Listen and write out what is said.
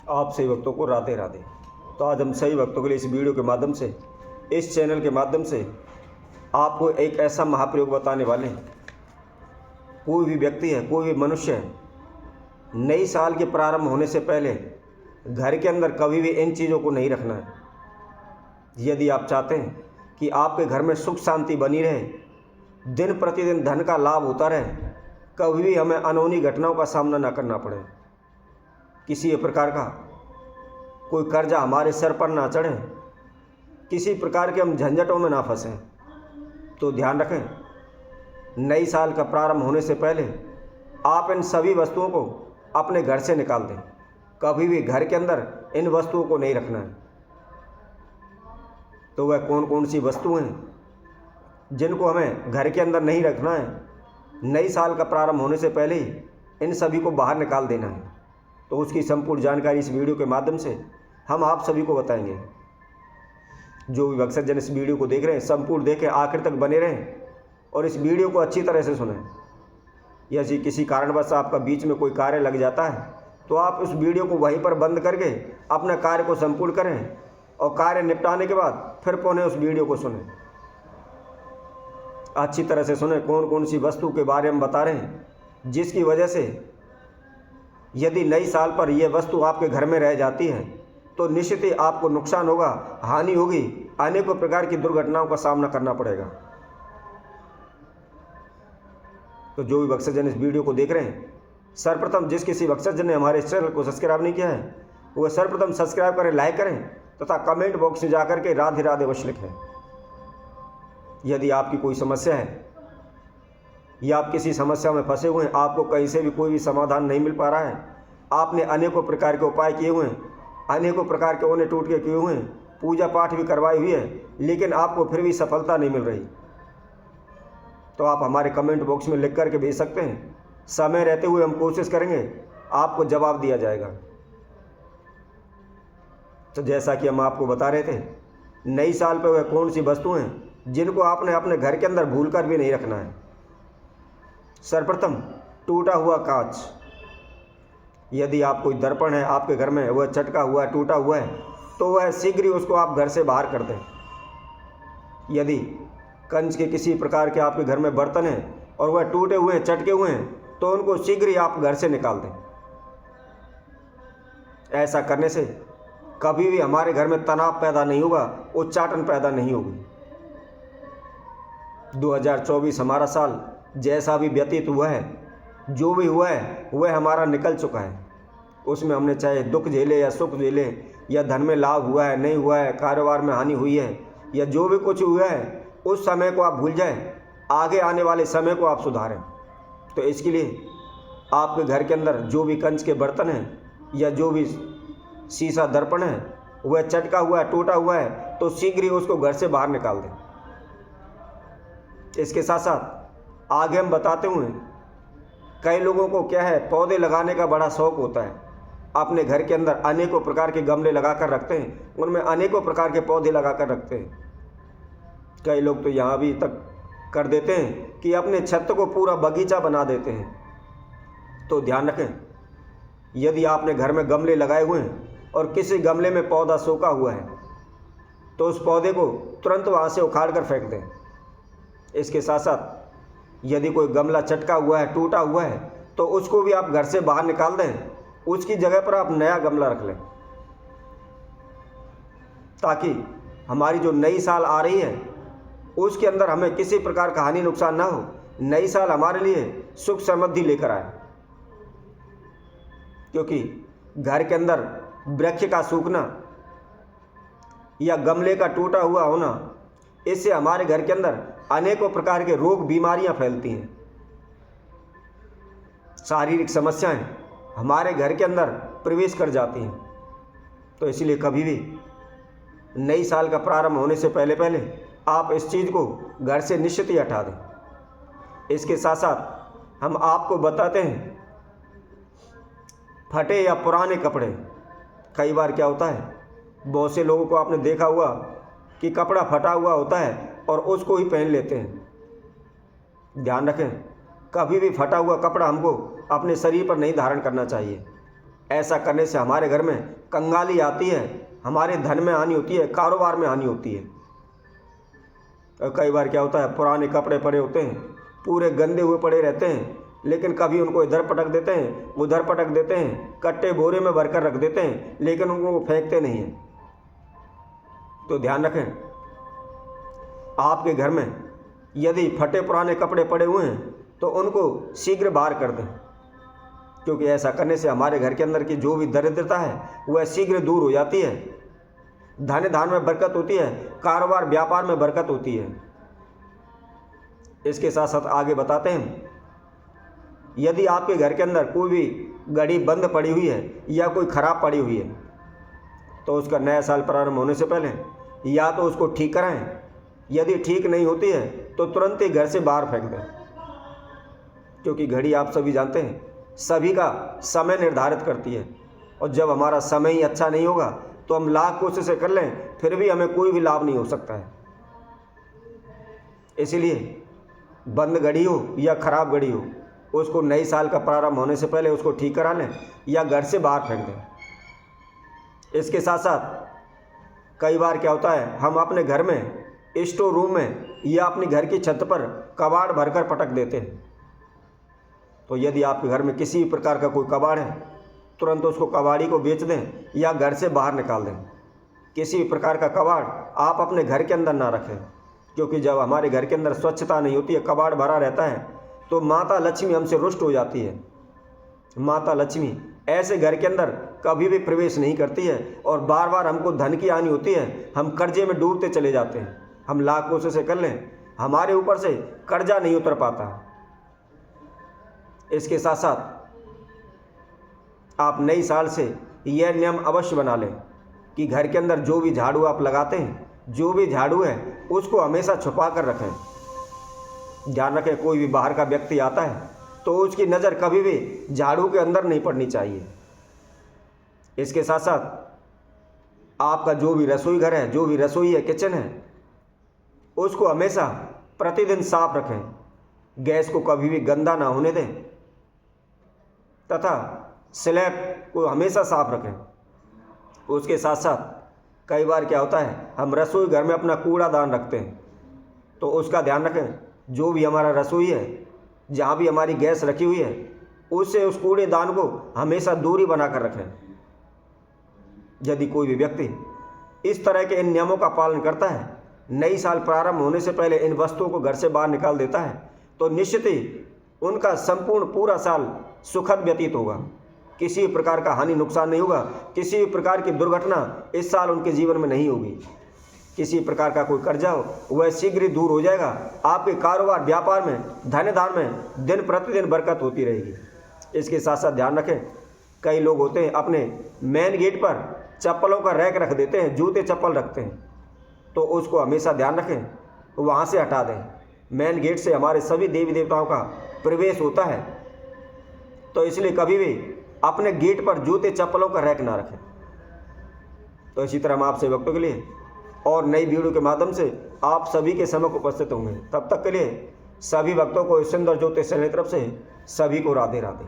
आप सही भक्तों को राधे राधे। तो आज हम सही भक्तों के लिए इस वीडियो के माध्यम से, इस चैनल के माध्यम से आपको एक ऐसा महाप्रयोग बताने वाले हैं। कोई भी व्यक्ति है, कोई भी मनुष्य है, नई साल के प्रारंभ होने से पहले घर के अंदर कभी भी इन चीज़ों को नहीं रखना है। यदि आप चाहते हैं कि आपके घर में सुख शांति बनी रहे, दिन प्रतिदिन धन का लाभ होता रहे, कभी भी हमें अनहोनी घटनाओं का सामना न करना पड़े, किसी प्रकार का कोई कर्जा हमारे सर पर ना चढ़े, किसी प्रकार के हम झंझटों में ना फंसें, तो ध्यान रखें, नई साल का प्रारंभ होने से पहले आप इन सभी वस्तुओं को अपने घर से निकाल दें। कभी भी घर के अंदर इन वस्तुओं को नहीं रखना है। तो वह कौन कौन सी वस्तुएं हैं जिनको हमें घर के अंदर नहीं रखना है? नई साल का प्रारंभ होने से पहले ही इन सभी को बाहर निकाल देना है। तो उसकी संपूर्ण जानकारी इस वीडियो के माध्यम से हम आप सभी को बताएंगे। जो भी भक्तजन इस वीडियो को देख रहे हैं, संपूर्ण देखें, आखिर तक बने रहें और इस वीडियो को अच्छी तरह से सुनें। यदि किसी कारणवश आपका बीच में कोई कार्य लग जाता है तो आप उस वीडियो को वहीं पर बंद करके अपने कार्य को संपूर्ण करें और कार्य निपटाने के बाद फिर पुनः उस वीडियो को सुनें। अच्छी तरह से सुनें कौन कौन सी वस्तु के बारे में बता रहे हैं, जिसकी वजह से यदि नई साल पर यह वस्तु आपके घर में रह जाती है तो निश्चित ही आपको नुकसान होगा, हानि होगी, अनेकों प्रकार की दुर्घटनाओं का सामना करना पड़ेगा। तो जो भी भक्तजन इस वीडियो को देख रहे हैं, सर्वप्रथम जिस किसी भक्तजन ने हमारे इस चैनल को सब्सक्राइब नहीं किया है वह सर्वप्रथम सब्सक्राइब करें, लाइक करें तथा कमेंट बॉक्स में जाकर के राधे राधे अवश्य लिखें। यदि आपकी कोई समस्या है या आप किसी समस्या में फंसे हुए हैं, आपको कहीं से भी कोई भी समाधान नहीं मिल पा रहा है, आपने अनेकों प्रकार के उपाय किए हुए हैं, अनेकों प्रकार के ओने टूट के किए हुए हैं, पूजा पाठ भी करवाई हुई है, लेकिन आपको फिर भी सफलता नहीं मिल रही, तो आप हमारे कमेंट बॉक्स में लिख करके भेज सकते हैं। समय रहते हुए हम कोशिश करेंगे, आपको जवाब दिया जाएगा। तो जैसा कि हम आपको बता रहे थे, नई साल पर वह कौन सी वस्तुएं हैं जिनको आपने अपने घर के अंदर भूलकर भी नहीं रखना है। सर्वप्रथम टूटा हुआ कांच। यदि आप कोई दर्पण है आपके घर में, वह चटका हुआ है, टूटा हुआ है, तो वह शीघ्र ही उसको आप घर से बाहर कर दें। यदि कंच के किसी प्रकार के आपके घर में बर्तन हैं और वह टूटे हुए हैं, चटके हुए हैं, तो उनको शीघ्र ही आप घर से निकाल दें। ऐसा करने से कभी भी हमारे घर में तनाव पैदा नहीं होगा, उच्चाटन पैदा नहीं होगी। 2024 हमारा साल जैसा भी व्यतीत हुआ है, जो भी हुआ है वह हमारा निकल चुका है। उसमें हमने चाहे दुख झेले या सुख झेले, या धन में लाभ हुआ है, नहीं हुआ है, कारोबार में हानि हुई है, या जो भी कुछ हुआ है, उस समय को आप भूल जाएं, आगे आने वाले समय को आप सुधारें। तो इसके लिए आपके घर के अंदर जो भी कंच के बर्तन हैं या जो भी शीशा दर्पण है वह चटका हुआ है, टूटा हुआ है, तो शीघ्र ही उसको घर से बाहर निकाल दें। इसके साथ साथ आगे हम बताते हुए, कई लोगों को क्या है, पौधे लगाने का बड़ा शौक़ होता है। अपने घर के अंदर अनेकों प्रकार के गमले लगा कर रखते हैं, उनमें अनेकों प्रकार के पौधे लगा कर रखते हैं। कई लोग तो यहाँ भी तक कर देते हैं कि अपने छत को पूरा बगीचा बना देते हैं। तो ध्यान रखें, यदि आपने घर में गमले लगाए हुए हैं और किसी गमले में पौधा सूखा हुआ है तो उस पौधे को तुरंत वहाँ से उखाड़ कर फेंक दें। इसके साथ साथ यदि कोई गमला चटका हुआ है, टूटा हुआ है, तो उसको भी आप घर से बाहर निकाल दें, उसकी जगह पर आप नया गमला रख लें, ताकि हमारी जो नई साल आ रही है उसके अंदर हमें किसी प्रकार का हानि नुकसान ना हो। नई साल हमारे लिए सुख समृद्धि लेकर आए, क्योंकि घर के अंदर वृक्ष का सूखना या गमले का टूटा हुआ होना, इससे हमारे घर के अंदर अनेकों प्रकार के रोग बीमारियां फैलती हैं। शारीरिक समस्याएं हमारे घर के अंदर प्रवेश कर जाती हैं। तो इसलिए कभी भी नई साल का प्रारंभ होने से पहले पहले आप इस चीज़ को घर से निश्चित ही हटा दें। इसके साथ साथ हम आपको बताते हैं, फटे या पुराने कपड़े। कई बार क्या होता है, बहुत से लोगों को आपने देखा हुआ कि कपड़ा फटा हुआ होता है और उसको ही पहन लेते हैं। ध्यान रखें, कभी भी फटा हुआ कपड़ा हमको अपने शरीर पर नहीं धारण करना चाहिए। ऐसा करने से हमारे घर में कंगाली आती है, हमारे धन में हानि होती है, कारोबार में हानि होती है। और कई बार क्या होता है, पुराने कपड़े पड़े होते हैं, पूरे गंदे हुए पड़े रहते हैं, लेकिन कभी उनको इधर पटक देते हैं, उधर पटक देते हैं, कट्टे बोरे में भरकर रख देते हैं, लेकिन उनको फेंकते नहीं हैं। तो ध्यान रखें, आपके घर में यदि फटे पुराने कपड़े पड़े हुए हैं तो उनको शीघ्र बाहर कर दें, क्योंकि ऐसा करने से हमारे घर के अंदर की जो भी दरिद्रता है वह शीघ्र दूर हो जाती है। धन धान में बरकत होती है, कारोबार व्यापार में बरकत होती है। इसके साथ साथ आगे बताते हैं, यदि आपके घर के अंदर कोई भी घड़ी बंद पड़ी हुई है या कोई ख़राब पड़ी हुई है तो उसका नया साल प्रारंभ होने से पहले या तो उसको ठीक कराएं, यदि ठीक नहीं होती है तो तुरंत ही घर से बाहर फेंक दें, क्योंकि घड़ी आप सभी जानते हैं सभी का समय निर्धारित करती है, और जब हमारा समय ही अच्छा नहीं होगा तो हम लाख कोशिशें कर लें फिर भी हमें कोई भी लाभ नहीं हो सकता है। इसीलिए बंद घड़ी हो या ख़राब घड़ी हो, उसको नई साल का प्रारंभ होने से पहले उसको ठीक करा लें या घर से बाहर फेंक दें। इसके साथ साथ कई बार क्या होता है, हम अपने घर में स्टोर रूम में या अपनी घर की छत पर कबाड़ भरकर पटक देते हैं। तो यदि आपके घर में किसी प्रकार का कोई कबाड़ है, तुरंत उसको कबाड़ी को बेच दें या घर से बाहर निकाल दें। किसी प्रकार का कबाड़ आप अपने घर के अंदर ना रखें, क्योंकि जब हमारे घर के अंदर स्वच्छता नहीं होती है, कबाड़ भरा रहता है, तो माता लक्ष्मी हमसे रुष्ट हो जाती है। माता लक्ष्मी ऐसे घर के अंदर कभी भी प्रवेश नहीं करती है और बार बार हमको धन की हानि होती है, हम कर्जे में डूबते चले जाते हैं। हम लाख कोशिशें कर लें, हमारे ऊपर से कर्जा नहीं उतर पाता। इसके साथ साथ आप नई साल से यह नियम अवश्य बना लें कि घर के अंदर जो भी झाड़ू आप लगाते हैं, जो भी झाड़ू है उसको हमेशा छुपा कर रखें। ध्यान रखें, कोई भी बाहर का व्यक्ति आता है तो उसकी नज़र कभी भी झाड़ू के अंदर नहीं पड़नी चाहिए। इसके साथ साथ आपका जो भी रसोई घर है, जो भी रसोई है, किचन है, उसको हमेशा प्रतिदिन साफ रखें। गैस को कभी भी गंदा ना होने दें तथा स्लैब को हमेशा साफ रखें। उसके साथ साथ कई बार क्या होता है, हम रसोई घर में अपना कूड़ादान रखते हैं, तो उसका ध्यान रखें। जो भी हमारा रसोई है, जहाँ भी हमारी गैस रखी हुई है, उससे उस कूड़ेदान को हमेशा दूरी बनाकर रखें। यदि कोई भी व्यक्ति इस तरह के इन नियमों का पालन करता है, नई साल प्रारंभ होने से पहले इन वस्तुओं को घर से बाहर निकाल देता है, तो निश्चित ही उनका संपूर्ण पूरा साल सुखद व्यतीत होगा। किसी प्रकार का हानि नुकसान नहीं होगा, किसी प्रकार की दुर्घटना इस साल उनके जीवन में नहीं होगी। किसी प्रकार का कोई कर्जा हो वह शीघ्र ही दूर हो जाएगा। आपके कारोबार व्यापार में, धन धान में दिन प्रतिदिन बरकत होती रहेगी। इसके साथ साथ ध्यान रखें, कई लोग होते हैं अपने मेन गेट पर चप्पलों का रैक रख देते हैं, जूते चप्पल रखते हैं, तो उसको हमेशा ध्यान रखें, वहाँ से हटा दें। मेन गेट से हमारे सभी देवी देवताओं का प्रवेश होता है, तो इसलिए कभी भी अपने गेट पर जूते चप्पलों का रैक ना रखें। तो इसी तरह हम आपसे वक्तों के लिए और नई वीडियो के माध्यम से आप सभी के समक्ष उपस्थित होंगे। तब तक के लिए सभी भक्तों को सुंदर ज्योतिष चैनल की तरफ से सभी को राधे राधे।